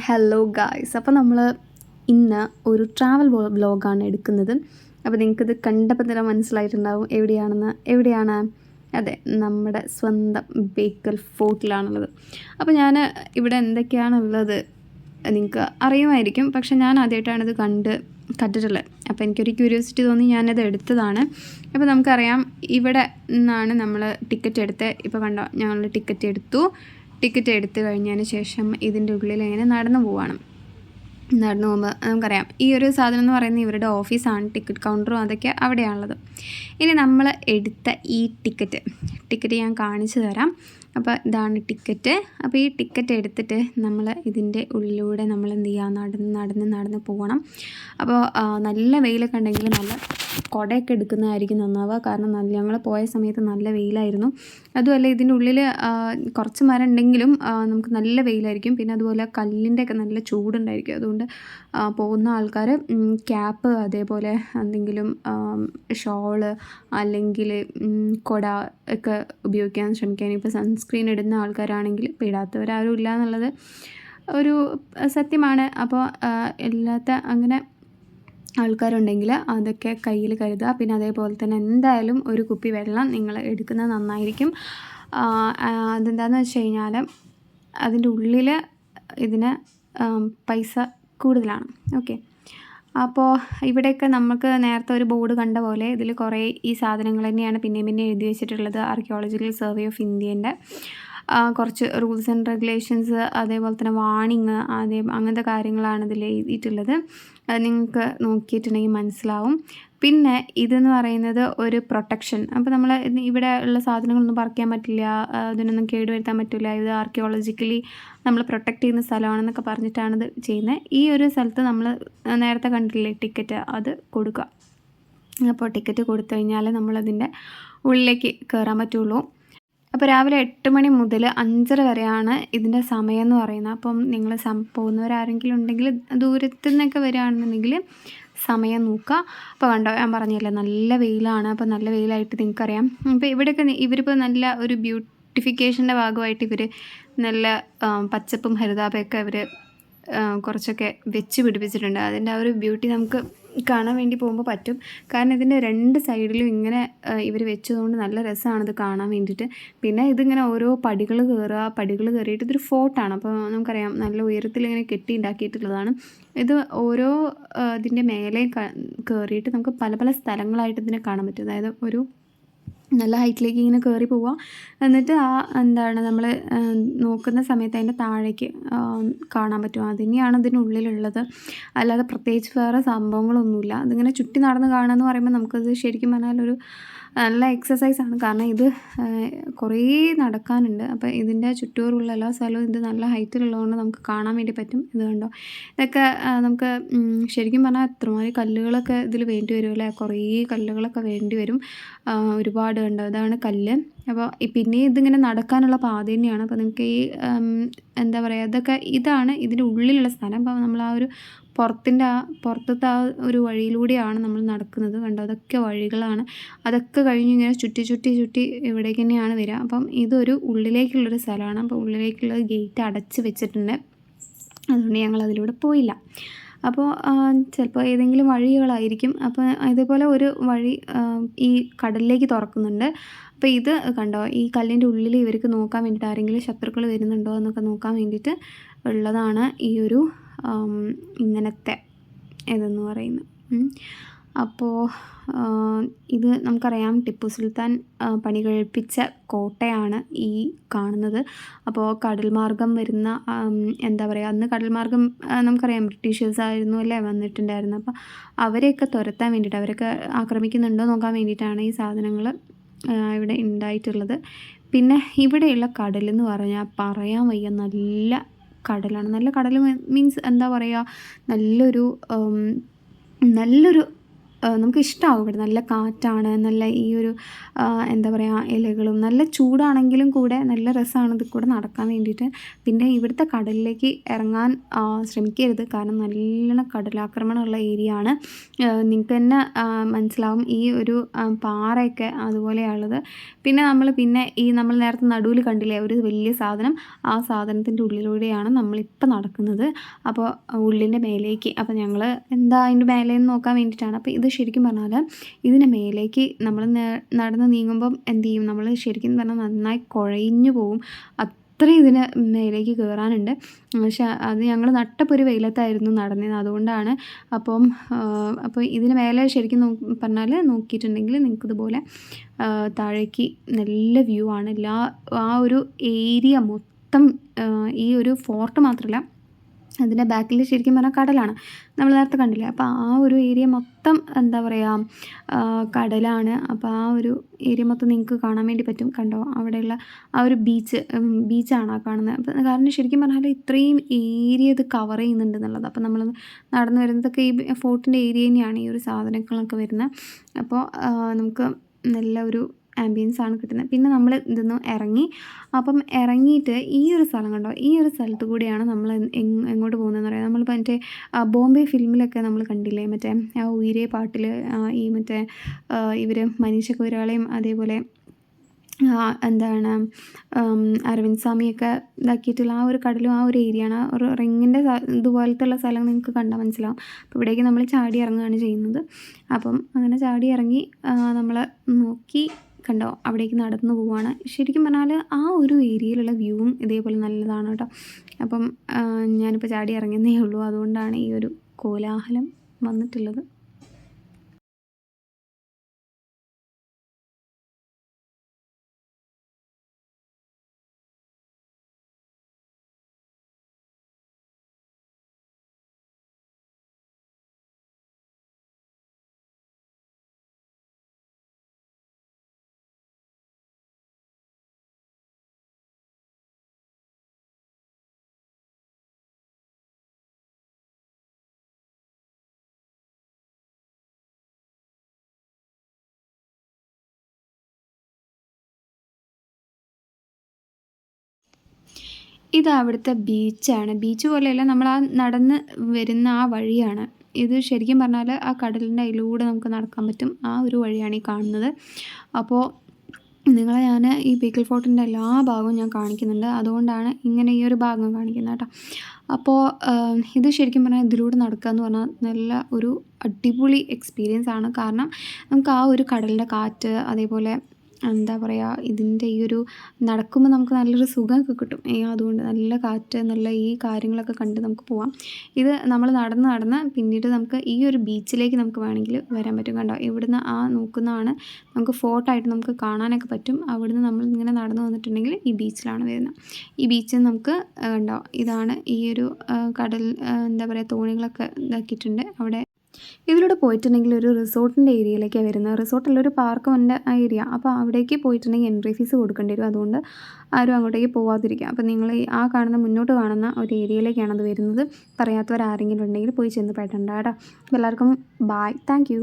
Hello guys, അപ്പോൾ നമ്മൾ ഇന്ന് ഒരു ട്രാവൽ വ്ലോഗാണ് എടുക്കുന്നത്. അപ്പോൾ നിങ്ങൾക്കിത് കണ്ടപ്പോൾ തന്നെ മനസ്സിലായിട്ടുണ്ടാവും എവിടെയാണ്. അതെ, നമ്മുടെ സ്വന്തം ബേക്കൽ ഫോർട്ടിലാണുള്ളത്. അപ്പോൾ ഞാൻ ഇവിടെ എന്തൊക്കെയാണുള്ളത് നിങ്ങൾക്ക് അറിയുമായിരിക്കും, പക്ഷെ ഞാൻ ആദ്യമായിട്ടാണിത് കണ്ടിട്ടുള്ളത്. അപ്പോൾ എനിക്കൊരു ക്യൂരിയോസിറ്റി തോന്നി, ഞാനത് എടുത്തതാണ്. അപ്പോൾ നമുക്കറിയാം, ഇവിടെ നിന്നാണ് നമ്മൾ ടിക്കറ്റ് എടുത്ത്. ഇപ്പോൾ കണ്ടോ, ഞങ്ങൾ ടിക്കറ്റ് എടുത്ത് കഴിഞ്ഞതിന് ശേഷം ഇതിൻ്റെ ഉള്ളിൽ ഇങ്ങനെ നടന്നു പോകുമ്പോൾ നമുക്കറിയാം ഈ ഒരു സാധനം എന്ന് പറയുന്നത് ഇവരുടെ ഓഫീസാണ്. ടിക്കറ്റ് കൗണ്ടറും അതൊക്കെ അവിടെയാണുള്ളത്. ഇനി നമ്മൾ എടുത്ത ഈ ടിക്കറ്റ് ഞാൻ കാണിച്ചു തരാം. അപ്പോൾ ഇതാണ് ടിക്കറ്റ്. അപ്പോൾ ഈ ടിക്കറ്റ് എടുത്തിട്ട് നമ്മൾ ഇതിൻ്റെ ഉള്ളിലൂടെ നമ്മൾ എന്ത് ചെയ്യുക, നടന്ന് പോകണം. അപ്പോൾ നല്ല വെയിലൊക്കെ ഉണ്ടെങ്കിൽ നല്ല കുടയൊക്കെ എടുക്കുന്നതായിരിക്കും നന്നാവുക. കാരണം ഞങ്ങൾ പോയ സമയത്ത് നല്ല വെയിലായിരുന്നു. അതുമല്ല ഇതിൻ്റെ ഉള്ളിൽ കുറച്ച് മരം ഉണ്ടെങ്കിലും നമുക്ക് നല്ല വെയിലായിരിക്കും. പിന്നെ അതുപോലെ കല്ലിൻ്റെയൊക്കെ നല്ല ചൂടുണ്ടായിരിക്കും. അതുകൊണ്ട് പോകുന്ന ആൾക്കാർ ക്യാപ്പ്, അതേപോലെ എന്തെങ്കിലും ഷോള് അല്ലെങ്കിൽ കുട ഒക്കെ ഉപയോഗിക്കാൻ ശ്രമിക്കാൻ. ഇപ്പോൾ സൺസ്ക്രീൻ ഇടുന്ന ആൾക്കാരാണെങ്കിൽ ഇപ്പോൾ ഇടാത്തവരാരും ഇല്ല എന്നുള്ളത് ഒരു സത്യമാണ്. അപ്പോൾ അങ്ങനെ ആൾക്കാരുണ്ടെങ്കിൽ അതൊക്കെ കയ്യിൽ കരുതുക. പിന്നെ അതേപോലെ തന്നെ എന്തായാലും ഒരു കുപ്പി വെള്ളം നിങ്ങൾ എടുക്കുന്നത് നന്നായിരിക്കും. അതെന്താണെന്ന് വെച്ച് കഴിഞ്ഞാൽ അതിൻ്റെ ഉള്ളിൽ ഇതിന് പൈസ കൂടുതലാണ്. ഓക്കെ, അപ്പോൾ ഇവിടെയൊക്കെ നമുക്ക് നേരത്തെ ഒരു ബോർഡ് കണ്ട പോലെ ഇതിൽ കുറേ ഈ സാധനങ്ങൾ തന്നെയാണ് പിന്നെ എഴുതി വെച്ചിട്ടുള്ളത്. ആർക്കിയോളജിക്കൽ സർവേ ഓഫ് ഇന്ത്യൻ്റെ കുറച്ച് റൂൾസ് ആൻഡ് റെഗുലേഷൻസ്, അതേപോലെ തന്നെ വാണിങ്, അങ്ങനത്തെ കാര്യങ്ങളാണ് ഇതിൽ എഴുതിയിട്ടുള്ളത്. അത് നിങ്ങൾക്ക് നോക്കിയിട്ടുണ്ടെങ്കിൽ മനസ്സിലാവും. പിന്നെ ഇതെന്ന് പറയുന്നത് ഒരു പ്രൊട്ടക്ഷൻ. അപ്പോൾ നമ്മൾ ഇവിടെ ഉള്ള സാധനങ്ങളൊന്നും പറിക്കാൻ പറ്റില്ല, അതിനൊന്നും കേടുവരുത്താൻ പറ്റില്ല, ഇത് ആർക്കിയോളജിക്കലി നമ്മൾ പ്രൊട്ടക്റ്റ് ചെയ്യുന്ന സ്ഥലമാണെന്നൊക്കെ പറഞ്ഞിട്ടാണ് ഇത് ചെയ്യുന്നത്. ഈ ഒരു സ്ഥലത്ത് നമ്മൾ നേരത്തെ കണ്ടില്ലേ ടിക്കറ്റ്, അത് കൊടുക്കുക. അപ്പോൾ ടിക്കറ്റ് കൊടുത്തു കഴിഞ്ഞാൽ നമ്മളതിൻ്റെ ഉള്ളിലേക്ക് കയറാൻ പറ്റുള്ളൂ. അപ്പോൾ രാവിലെ 8 മണി മുതൽ 5:30 വരെയാണ് ഇതിൻ്റെ സമയം എന്ന് പറയുന്നത്. അപ്പം നിങ്ങൾ പോകുന്നവരാരെങ്കിലും ഉണ്ടെങ്കിൽ ദൂരത്തു നിന്നൊക്കെ വരികയാണെന്നുണ്ടെങ്കിൽ സമയം നോക്കുക. അപ്പോൾ കണ്ടോ, ഞാൻ പറഞ്ഞില്ലേ നല്ല വെയിലാണ്. അപ്പോൾ നല്ല വെയിലായിട്ട് നിങ്ങൾക്കറിയാം. അപ്പോൾ ഇവിടെയൊക്കെ ഇവരിപ്പോൾ നല്ല ഒരു ബ്യൂട്ടിഫിക്കേഷൻ്റെ ഭാഗമായിട്ട് ഇവർ നല്ല പച്ചപ്പും ഹരിതാപയൊക്കെ ഇവർ കുറച്ചൊക്കെ വെച്ച് പിടിപ്പിച്ചിട്ടുണ്ട്. അതിൻ്റെ ആ ഒരു ബ്യൂട്ടി നമുക്ക് കാണാൻ വേണ്ടി പോകുമ്പോൾ പറ്റും. കാരണം ഇതിൻ്റെ 2 സൈഡിലും ഇങ്ങനെ ഇവർ വെച്ചതുകൊണ്ട് നല്ല രസമാണിത് കാണാൻ വേണ്ടിയിട്ട്. പിന്നെ ഇതിങ്ങനെ ഓരോ പടികൾ കയറിയിട്ട് ഇതൊരു ഫോർട്ടാണ്. അപ്പോൾ നമുക്കറിയാം നല്ല ഉയരത്തിൽ ഇങ്ങനെ കെട്ടി ഉണ്ടാക്കിയിട്ടുള്ളതാണ്. ഇത് ഓരോ ഇതിൻ്റെ മേലെ കയറിയിട്ട് നമുക്ക് പല പല സ്ഥലങ്ങളായിട്ട് ഇതിനെ കാണാൻ പറ്റും. അതായത് ഒരു നല്ല ഹൈറ്റിലേക്ക് ഇങ്ങനെ കയറി പോവുക, എന്നിട്ട് നമ്മൾ നോക്കുന്ന സമയത്ത് അതിൻ്റെ താഴേക്ക് കാണാൻ പറ്റും. അതുതന്നെയാണ് ഇതിനുള്ളിലുള്ളത്. അല്ലാതെ പ്രത്യേകിച്ച് വേറെ സംഭവങ്ങളൊന്നുമില്ല. അതിങ്ങനെ ചുറ്റി നടന്ന് കാണുക എന്ന് പറയുമ്പോൾ നമുക്കത് ശരിക്കും പറഞ്ഞാൽ ഒരു നല്ല എക്സസൈസാണ്. കാരണം ഇത് കുറേ നടക്കാനുണ്ട്. അപ്പോൾ ഇതിൻ്റെ ചുറ്റൂറുള്ള എല്ലാ സ്ഥലവും ഇത് നല്ല ഹൈറ്റിലുള്ളതുകൊണ്ട് നമുക്ക് കാണാൻ വേണ്ടി പറ്റും. ഇത് കണ്ടോ, ഇതൊക്കെ നമുക്ക് ശരിക്കും പറഞ്ഞാൽ എത്രമാതിരി കല്ലുകളൊക്കെ ഇതിൽ വേണ്ടി വരും അല്ലേ. കുറേ കല്ലുകളൊക്കെ വേണ്ടി വരും, ഒരുപാട് കണ്ടോ. ഇതാണ് കല്ല്. അപ്പോൾ പിന്നെ ഇതിങ്ങനെ നടക്കാനുള്ള പാത തന്നെയാണ്. അപ്പോൾ നിങ്ങൾക്ക് ഈ എന്താ പറയുക, ഇതാണ് ഇതിൻ്റെ ഉള്ളിലുള്ള സ്ഥലം. അപ്പോൾ നമ്മൾ ആ ഒരു പുറത്തത്തെ ആ ഒരു വഴിയിലൂടെയാണ് നമ്മൾ നടക്കുന്നത്. കണ്ടോ, അതൊക്കെ വഴികളാണ്. അതൊക്കെ കഴിഞ്ഞ് ഇങ്ങനെ ചുറ്റി ഇവിടേക്ക് തന്നെയാണ് വരിക. അപ്പം ഇതൊരു ഉള്ളിലേക്കുള്ളൊരു സ്ഥലമാണ്. അപ്പോൾ ഉള്ളിലേക്കുള്ള ഗേറ്റ് അടച്ച് വെച്ചിട്ടുണ്ട്. അതുകൊണ്ട് ഞങ്ങൾ അതിലൂടെ പോയില്ല. അപ്പോൾ ചിലപ്പോൾ ഏതെങ്കിലും വഴികളായിരിക്കും. അപ്പോൾ ഇതേപോലെ ഒരു വഴി ഈ കടലിലേക്ക് തുറക്കുന്നുണ്ട്. അപ്പോൾ ഇത് കണ്ടോ, ഈ കല്ലിൻ്റെ ഉള്ളിൽ ഇവർക്ക് നോക്കാൻ വേണ്ടിയിട്ട് ആരെങ്കിലും ശത്രുക്കൾ വരുന്നുണ്ടോ എന്നൊക്കെ നോക്കാൻ വേണ്ടിയിട്ട് ഉള്ളതാണ് ഈ ഒരു ഇങ്ങനത്തെ ഇതെന്ന് പറയുന്നത്. അപ്പോൾ ഇത് നമുക്കറിയാം ടിപ്പു സുൽത്താൻ പണി കഴിപ്പിച്ച കോട്ടയാണ് ഈ കാണുന്നത്. അപ്പോൾ കടൽ മാർഗം വരുന്ന എന്താ പറയുക, അന്ന് കടൽ മാർഗം നമുക്കറിയാം ബ്രിട്ടീഷേഴ്സ് ആയിരുന്നു അല്ലേ വന്നിട്ടുണ്ടായിരുന്നത്. അപ്പോൾ അവരെയൊക്കെ തുരത്താൻ വേണ്ടിയിട്ട്, അവരൊക്കെ ആക്രമിക്കുന്നുണ്ടോ നോക്കാൻ വേണ്ടിയിട്ടാണ് ഈ സാധനങ്ങൾ ഇവിടെ ഉണ്ടായിട്ടുള്ളത്. പിന്നെ ഇവിടെയുള്ള കടലെന്ന് പറഞ്ഞാൽ പറയാൻ വയ്യ, നല്ല കടലാണ്. നല്ല കടൽ മീൻസ് എന്താ പറയുക, നല്ലൊരു നമുക്ക് ഇഷ്ടമാവും. ഇവിടെ നല്ല കാറ്റാണ്, നല്ല ഈ ഒരു എന്താ പറയുക, ഇലകളും നല്ല ചൂടാണെങ്കിലും കൂടെ നല്ല രസമാണ് ഇത് കൂടെ നടക്കാൻ വേണ്ടിയിട്ട്. പിന്നെ ഇവിടുത്തെ കടലിലേക്ക് ഇറങ്ങാൻ ശ്രമിക്കരുത്, കാരണം നല്ല കടലാക്രമണമുള്ള ഏരിയ ആണ്. നിങ്ങൾക്ക് തന്നെ മനസ്സിലാവും ഈ ഒരു പാറയൊക്കെ അതുപോലെയുള്ളത്. പിന്നെ നമ്മൾ നേരത്തെ നടുവിൽ കണ്ടില്ലേ ഒരു വലിയ സാധനം, ആ സാധനത്തിൻ്റെ ഉള്ളിലൂടെയാണ് നമ്മളിപ്പോൾ നടക്കുന്നത്. അപ്പോൾ ഉള്ളിൻ്റെ മേലേക്ക്, അപ്പോൾ ഞങ്ങൾ എന്താ അതിൻ്റെ മേലേന്ന് നോക്കാൻ വേണ്ടിയിട്ടാണ്. അപ്പോൾ ഇത് ശരിക്കും പറഞ്ഞാൽ ഇതിന് മേലേക്ക് നമ്മൾ നടന്ന് നീങ്ങുമ്പം എന്ത് ചെയ്യും, നമ്മൾ ശരിക്കും പറഞ്ഞാൽ നന്നായി കുഴഞ്ഞു പോവും. അത്രയും ഇതിന് മേലേക്ക് കയറാനുണ്ട്. പക്ഷെ അത് ഞങ്ങൾ നട്ടപ്പൊരു വെയിലത്തായിരുന്നു നടന്നത്, അതുകൊണ്ടാണ്. അപ്പോൾ ഇതിന് മേലെ ശരിക്കും പറഞ്ഞാൽ നോക്കിയിട്ടുണ്ടെങ്കിൽ നിങ്ങൾക്കിതുപോലെ താഴേക്ക് നല്ല വ്യൂ ആണ്. ആ ഒരു ഏരിയ മൊത്തം, ഈ ഒരു ഫോർട്ട് മാത്രമല്ല, അതിൻ്റെ ബാക്കിൽ ശരിക്കും പറഞ്ഞാൽ കടലാണ്, നമ്മൾ നേരത്തെ കണ്ടില്ലേ. അപ്പോൾ ആ ഒരു ഏരിയ മൊത്തം എന്താ പറയുക, കടലാണ്. അപ്പോൾ ആ ഒരു ഏരിയ മൊത്തം നിങ്ങൾക്ക് കാണാൻ വേണ്ടി പറ്റും. കണ്ടോ, അവിടെയുള്ള ആ ഒരു ബീച്ചാണ് ആ കാണുന്നത്. അപ്പം കാരണം ശരിക്കും പറഞ്ഞാൽ ഇത്രയും ഏരിയ ഇത് കവർ ചെയ്യുന്നുണ്ട് എന്നുള്ളത്. അപ്പോൾ നമ്മൾ നടന്നു വരുന്നതൊക്കെ ഈ ഫോർട്ടിൻ്റെ ഏരിയ തന്നെയാണ് ഈ ഒരു സാധനങ്ങളൊക്കെ വരുന്നത്. അപ്പോൾ നമുക്ക് നല്ല ഒരു ആംബിയൻസ് ആണ് കിട്ടുന്നത്. പിന്നെ നമ്മൾ ഇതൊന്ന് ഇറങ്ങി, അപ്പം ഇറങ്ങിയിട്ട് ഈ ഒരു സ്ഥലം കണ്ടോ, ഈ ഒരു സ്ഥലത്ത് കൂടിയാണ് നമ്മൾ എങ്ങോട്ട് പോകുന്നതെന്ന് പറയാം. നമ്മൾ മറ്റേ ബോംബെ ഫിലിമിലൊക്കെ നമ്മൾ കണ്ടില്ലേ, മറ്റേ ആ ഉയിരേ പാട്ടിൽ ഈ മറ്റേ ഇവർ മനീഷ കൊയ്രാളയും അതേപോലെ എന്താണ് അരവിന്ദ് സ്വാമിയൊക്കെ ഇതാക്കിയിട്ടുള്ള ആ ഒരു കടലും ആ ഒരു ഏരിയയാണ്. ഒരു റിങ്ങിൻ്റെ ഇതുപോലത്തുള്ള സ്ഥലം നിങ്ങൾക്ക് കണ്ടാൽ മനസ്സിലാവും. അപ്പോൾ ഇവിടേക്ക് നമ്മൾ ചാടി ഇറങ്ങുകയാണ് ചെയ്യുന്നത്. അപ്പം അങ്ങനെ ചാടി ഇറങ്ങി നമ്മൾ നോക്കി കണ്ടോ, അവിടേക്ക് നടന്നു പോവുകയാണ്. ശരിക്കും പറഞ്ഞാൽ ആ ഒരു ഏരിയയിലുള്ള വ്യൂവും ഇതേപോലെ നല്ലതാണ് കേട്ടോ. അപ്പം ഞാനിപ്പോൾ ചാടി ഇറങ്ങുന്നേ ഉള്ളൂ, അതുകൊണ്ടാണ് ഈ ഒരു കോലാഹലം വന്നിട്ടുള്ളത്. ഇത് അവിടുത്തെ ബീച്ചാണ്. ബീച്ച് പോലെയല്ല, നമ്മൾ ആ നടന്ന് വരുന്ന ആ വഴിയാണ് ഇത്. ശരിക്കും പറഞ്ഞാൽ ആ കടലിൻ്റെ അതിലൂടെ നമുക്ക് നടക്കാൻ പറ്റും. ആ ഒരു വഴിയാണ് ഈ കാണുന്നത്. അപ്പോൾ നിങ്ങളെ ഞാൻ ഈ ബേക്കൽ ഫോർട്ടിൻ്റെ എല്ലാ ഭാഗവും ഞാൻ കാണിക്കുന്നുണ്ട്, അതുകൊണ്ടാണ് ഇങ്ങനെ ഈ ഒരു ഭാഗം കാണിക്കുന്നത് കേട്ടോ. അപ്പോൾ ഇത് ശരിക്കും പറഞ്ഞാൽ ഇതിലൂടെ നടക്കുക എന്ന് പറഞ്ഞാൽ നല്ല ഒരു അടിപൊളി എക്സ്പീരിയൻസ് ആണ്. കാരണം നമുക്ക് ആ ഒരു കടലിൻ്റെ കാറ്റ്, അതേപോലെ എന്താ പറയുക, ഇതിൻ്റെ ഈ ഒരു നടക്കുമ്പോൾ നമുക്ക് നല്ലൊരു സുഖമൊക്കെ കിട്ടും. അതുകൊണ്ട് നല്ല കാറ്റ്, നല്ല ഈ കാര്യങ്ങളൊക്കെ കണ്ട് നമുക്ക് പോവാം. ഇത് നമ്മൾ നടന്ന് പിന്നീട് നമുക്ക് ഈ ഒരു ബീച്ചിലേക്ക് നമുക്ക് വേണമെങ്കിൽ വരാൻ പറ്റും. കണ്ടോ, ഇവിടുന്ന് ആ നോക്കുന്നതാണ് നമുക്ക് ഫോർട്ടായിട്ട് നമുക്ക് കാണാനൊക്കെ പറ്റും. അവിടുന്ന് നമ്മൾ ഇങ്ങനെ നടന്നു വന്നിട്ടുണ്ടെങ്കിൽ ഈ ബീച്ചിലാണ് വരുന്നത്. ഈ ബീച്ചിൽ നമുക്ക് കണ്ടോ, ഇതാണ് ഈ ഒരു കടൽ, എന്താ പറയുക, തോണികളൊക്കെ ഇതാക്കിയിട്ടുണ്ട് അവിടെ. ഇതിലൂടെ പോയിട്ടുണ്ടെങ്കിൽ ഒരു റിസോർട്ടിൻ്റെ ഏരിയയിലേക്കാണ് വരുന്നത്. റിസോർട്ടല്ല, ഒരു പാർക്കിൻ്റെ ഏരിയ. അപ്പോൾ അവിടേക്ക് പോയിട്ടുണ്ടെങ്കിൽ എൻട്രി ഫീസ് കൊടുക്കേണ്ടി വരും. അതുകൊണ്ട് ആരും അങ്ങോട്ടേക്ക് പോകാതിരിക്കുക. അപ്പോൾ നിങ്ങൾ ആ കാണുന്ന മുന്നോട്ട് കാണുന്ന ഒരു ഏരിയയിലേക്കാണ് അത് വരുന്നത്. പറയാത്തവരാരെങ്കിലും ഉണ്ടെങ്കിൽ പോയി ചെന്ന് പെടണ്ട കേട്ടോ. അപ്പോൾ എല്ലാവർക്കും ബായ്, താങ്ക് യു.